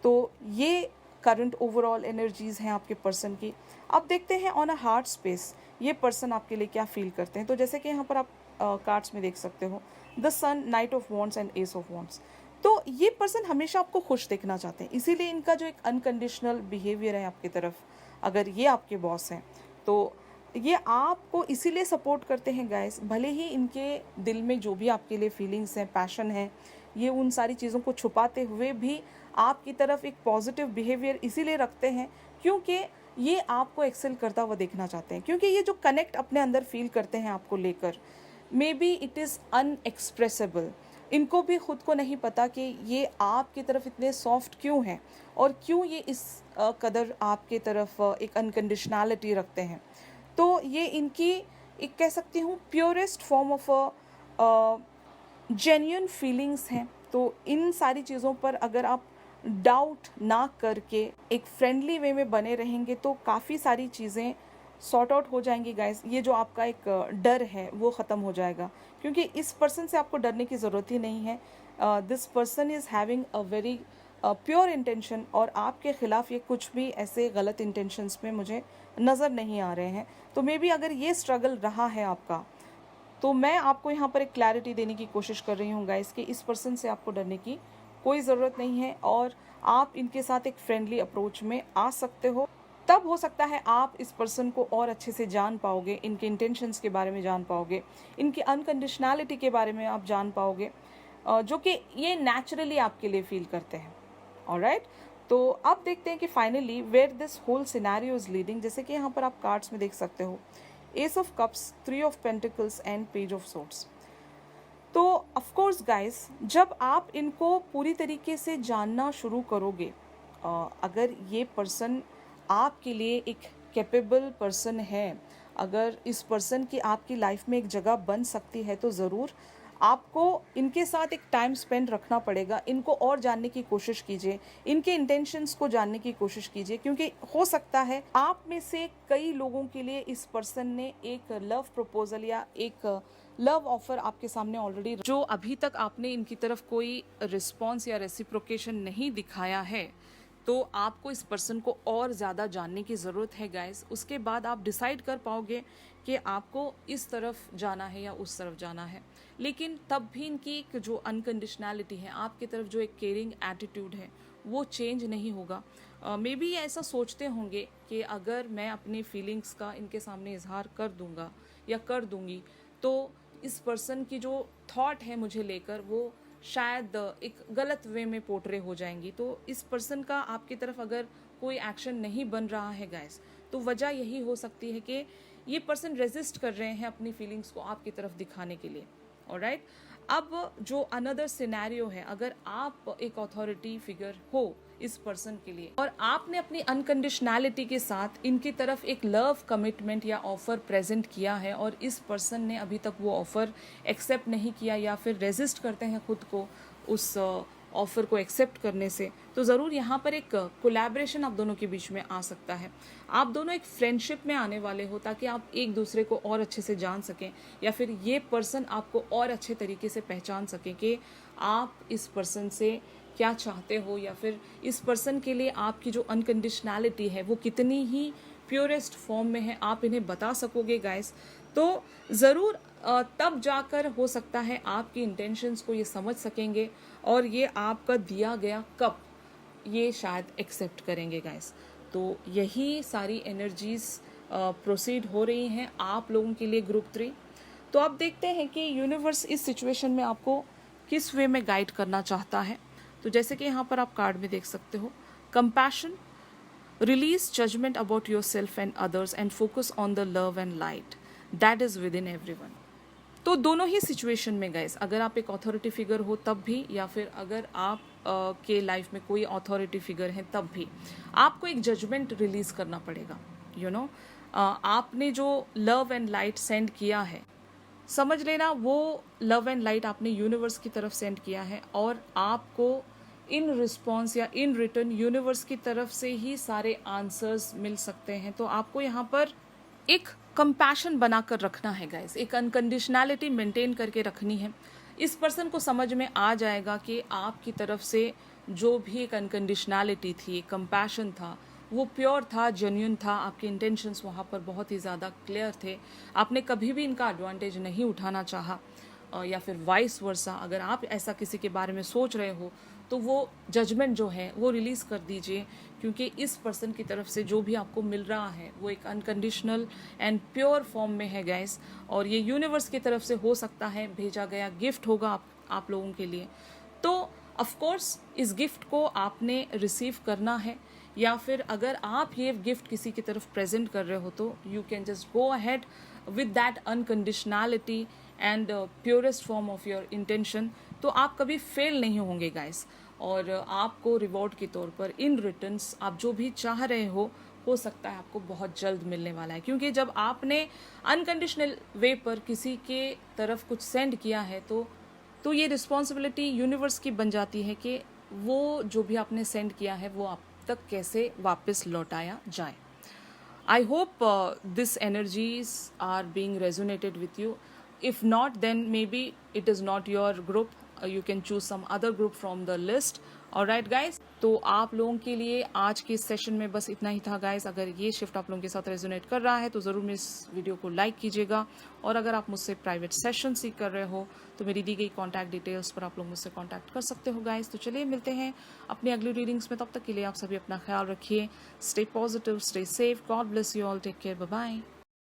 तो ये करंट ओवरऑल एनर्जीज हैं आपके पर्सन की। अब देखते हैं ऑन अ हार्ट स्पेस ये पर्सन आपके लिए क्या फील करते हैं। तो जैसे कि यहाँ पर आप कार्ड्स में देख सकते हो, the sun, knight of wands and ace of wands. तो ये पर्सन हमेशा आपको खुश देखना चाहते हैं, इसीलिए इनका जो एक अनकंडीशनल बिहेवियर है आपकी तरफ, अगर ये आपके बॉस हैं तो ये आपको इसीलिए सपोर्ट करते हैं गाइस। भले ही इनके दिल में जो भी आपके लिए फीलिंग्स हैं, पैशन है, ये उन सारी चीज़ों को छुपाते हुए भी आपकी तरफ एक पॉजिटिव बिहेवियर इसीलिए रखते हैं क्योंकि ये आपको एक्सेल करता हुआ देखना चाहते हैं, क्योंकि ये जो कनेक्ट अपने अंदर फील करते हैं आपको लेकर, may be it is unexpressible. इनको भी खुद को नहीं पता कि ये आपकी तरफ इतने सॉफ्ट क्यों हैं, और क्यों ये इस कदर आपके तरफ एक अनकंडीशनैलिटी रखते हैं। तो ये इनकी एक कह सकती हूँ purest form of genuine feelings हैं। तो इन सारी चीज़ों पर अगर आप डाउट ना करके एक फ्रेंडली वे में बने रहेंगे तो काफ़ी सारी चीज़ें सॉर्ट आउट हो जाएंगी गाइस। ये जो आपका एक डर है वो ख़त्म हो जाएगा, क्योंकि इस पर्सन से आपको डरने की ज़रूरत ही नहीं है। This person is having a very pure intention, और आपके ख़िलाफ़ ये कुछ भी ऐसे गलत इंटेंशंस में मुझे नज़र नहीं आ रहे हैं। तो मे बी अगर ये स्ट्रगल रहा है आपका, तो मैं आपको यहाँ पर एक क्लैरिटी देने की कोशिश कर रही हूँ गाइस कि इस पर्सन से आपको डरने की कोई ज़रूरत नहीं है, और आप इनके साथ एक फ्रेंडली अप्रोच में आ सकते हो। तब हो सकता है आप इस पर्सन को और अच्छे से जान पाओगे, इनके इंटेंशंस के बारे में जान पाओगे, इनकी अनकंडीशनैलिटी के बारे में आप जान पाओगे, जो कि ये नेचुरली आपके लिए फील करते हैं। ऑलराइट, तो अब देखते हैं कि finally where this whole scenario is leading. जैसे कि यहाँ पर आप कार्ड्स में देख सकते हो, S of cups, 3 of pentacles and page of swords. तो ऑफ कोर्स गाइस, जब आप इनको पूरी तरीके से जानना शुरू करोगे, अगर ये पर्सन आपके लिए एक कैपेबल पर्सन है, अगर इस पर्सन की आपकी लाइफ में एक जगह बन सकती है, तो ज़रूर आपको इनके साथ एक टाइम स्पेंड रखना पड़ेगा। इनको और जानने की कोशिश कीजिए, इनके इंटेंशंस को जानने की कोशिश कीजिए, क्योंकि हो सकता है आप में से कई लोगों के लिए इस पर्सन ने एक लव प्रपोजल या एक लव ऑफर आपके सामने ऑलरेडी, जो अभी तक आपने इनकी तरफ कोई रिस्पॉन्स या रेसिप्रोकेशन नहीं दिखाया है, तो आपको इस पर्सन को और ज़्यादा जानने की ज़रूरत है गाइस। उसके बाद आप डिसाइड कर पाओगे कि आपको इस तरफ जाना है या उस तरफ जाना है। लेकिन तब भी इनकी एक जो अनकंडीशनैलिटी है, आपकी तरफ जो एक केयरिंग एटीट्यूड है, वो चेंज नहीं होगा। मे बी ऐसा सोचते होंगे कि अगर मैं अपनी फीलिंग्स का इनके सामने इजहार कर दूंगा या कर दूंगी, तो इस पर्सन की जो थॉट है मुझे लेकर, वो शायद एक गलत वे में पोर्ट्रे हो जाएंगी। तो इस पर्सन का आपकी तरफ अगर कोई एक्शन नहीं बन रहा है गाइस, तो वजह यही हो सकती है कि ये पर्सन रेजिस्ट कर रहे हैं अपनी फीलिंग्स को आपकी तरफ दिखाने के लिए। ऑलराइट, अब जो अनदर सिनेरियो है, अगर आप एक अथॉरिटी फिगर हो इस पर्सन के लिए और आपने अपनी अनकंडीशनैलिटी के साथ इनकी तरफ एक लव कमिटमेंट या ऑफर प्रेजेंट किया है, और इस पर्सन ने अभी तक वो ऑफर एक्सेप्ट नहीं किया या फिर रेजिस्ट करते हैं खुद को उस ऑफ़र को एक्सेप्ट करने से, तो ज़रूर यहाँ पर एक कोलैबोरेशन आप दोनों के बीच में आ सकता है। आप दोनों एक फ्रेंडशिप में आने वाले हो, ताकि आप एक दूसरे को और अच्छे से जान सकें, या फिर ये पर्सन आपको और अच्छे तरीके से पहचान सकें कि आप इस पर्सन से क्या चाहते हो, या फिर इस पर्सन के लिए आपकी जो अनकंडीशनैलिटी है वो कितनी ही प्योरेस्ट फॉर्म में है, आप इन्हें बता सकोगे गाइस। तो ज़रूर तब जाकर हो सकता है आपकी इंटेंशंस को ये समझ सकेंगे, और ये आपका दिया गया कप ये शायद एक्सेप्ट करेंगे गाइस। तो यही सारी एनर्जीज प्रोसीड हो रही हैं आप लोगों के लिए ग्रुप 3। तो अब देखते हैं कि यूनिवर्स इस सिचुएशन में आपको किस वे में गाइड करना चाहता है। तो जैसे कि यहाँ पर आप कार्ड में देख सकते हो, compassion, release judgement about yourself and others and focus on the love and light that is within everyone. तो दोनों ही सिचुएशन में गाइस, अगर आप एक अथॉरिटी फिगर हो तब भी, या फिर अगर आप के लाइफ में कोई अथॉरिटी फिगर है तब भी, आपको एक जजमेंट रिलीज करना पड़ेगा। यू नो, आपने जो लव एंड लाइट सेंड किया है, समझ लेना वो लव एंड लाइट आपने यूनिवर्स की तरफ सेंड किया है, और आपको इन रिस्पॉन्स या इन रिटर्न यूनिवर्स की तरफ से ही सारे आंसर्स मिल सकते हैं। तो आपको यहाँ पर एक कंपैशन बनाकर रखना है गाइस, एक अनकंडीशनैलिटी मेंटेन करके रखनी है। इस पर्सन को समझ में आ जाएगा कि आपकी तरफ से जो भी एक अनकंडीशनैलिटी थी, कंपैशन था, वो प्योर था, जेन्युइन था, आपके इंटेंशंस वहाँ पर बहुत ही ज़्यादा क्लियर थे, आपने कभी भी इनका एडवांटेज नहीं उठाना चाहा, या फिर वाइस वर्सा। अगर आप ऐसा किसी के बारे में सोच रहे हो, तो वो जजमेंट जो है वो रिलीज़ कर दीजिए, क्योंकि इस पर्सन की तरफ से जो भी आपको मिल रहा है वो एक अनकंडीशनल एंड प्योर फॉर्म में है गाइस, और ये यूनिवर्स की तरफ से हो सकता है भेजा गया गिफ्ट होगा आप लोगों के लिए। तो ऑफ कोर्स इस गिफ्ट को आपने रिसीव करना है, या फिर अगर आप ये गिफ्ट किसी की तरफ प्रेजेंट कर रहे हो, तो you can just go ahead with that unconditionality and purest form of your intention. तो आप कभी फेल नहीं होंगे गाइस, और आपको रिवॉर्ड के तौर पर इन रिटर्न्स आप जो भी चाह रहे हो हो सकता है आपको बहुत जल्द मिलने वाला है, क्योंकि जब आपने अनकंडीशनल वे पर किसी के तरफ कुछ सेंड किया है तो ये रिस्पॉन्सिबिलिटी यूनिवर्स की बन जाती है कि वो जो भी आपने सेंड किया है वो आप तक कैसे वापस लौटाया जाए. I hope this energies are being resonated with you. If not, then maybe it is not your group. You can choose some other group from the list. Alright guys, तो आप लोगों के लिए आज के इस सेशन में बस इतना ही था गाइज. अगर ये शिफ्ट आप लोगों के साथ रेजोनेट कर रहा है तो ज़रूर मेरे इस वीडियो को लाइक कीजिएगा. और अगर आप मुझसे प्राइवेट सेशन सीख कर रहे हो तो मेरी दी गई कॉन्टैक्ट डिटेल्स पर आप लोग मुझसे कॉन्टैक्ट कर सकते हो गाइज. तो चलिए मिलते हैं अपनी अगली रीडिंग्स में. तब तक के लिए आप सभी अपना ख्याल रखिए. Stay positive, stay safe. God bless you all. Take care. Bye bye.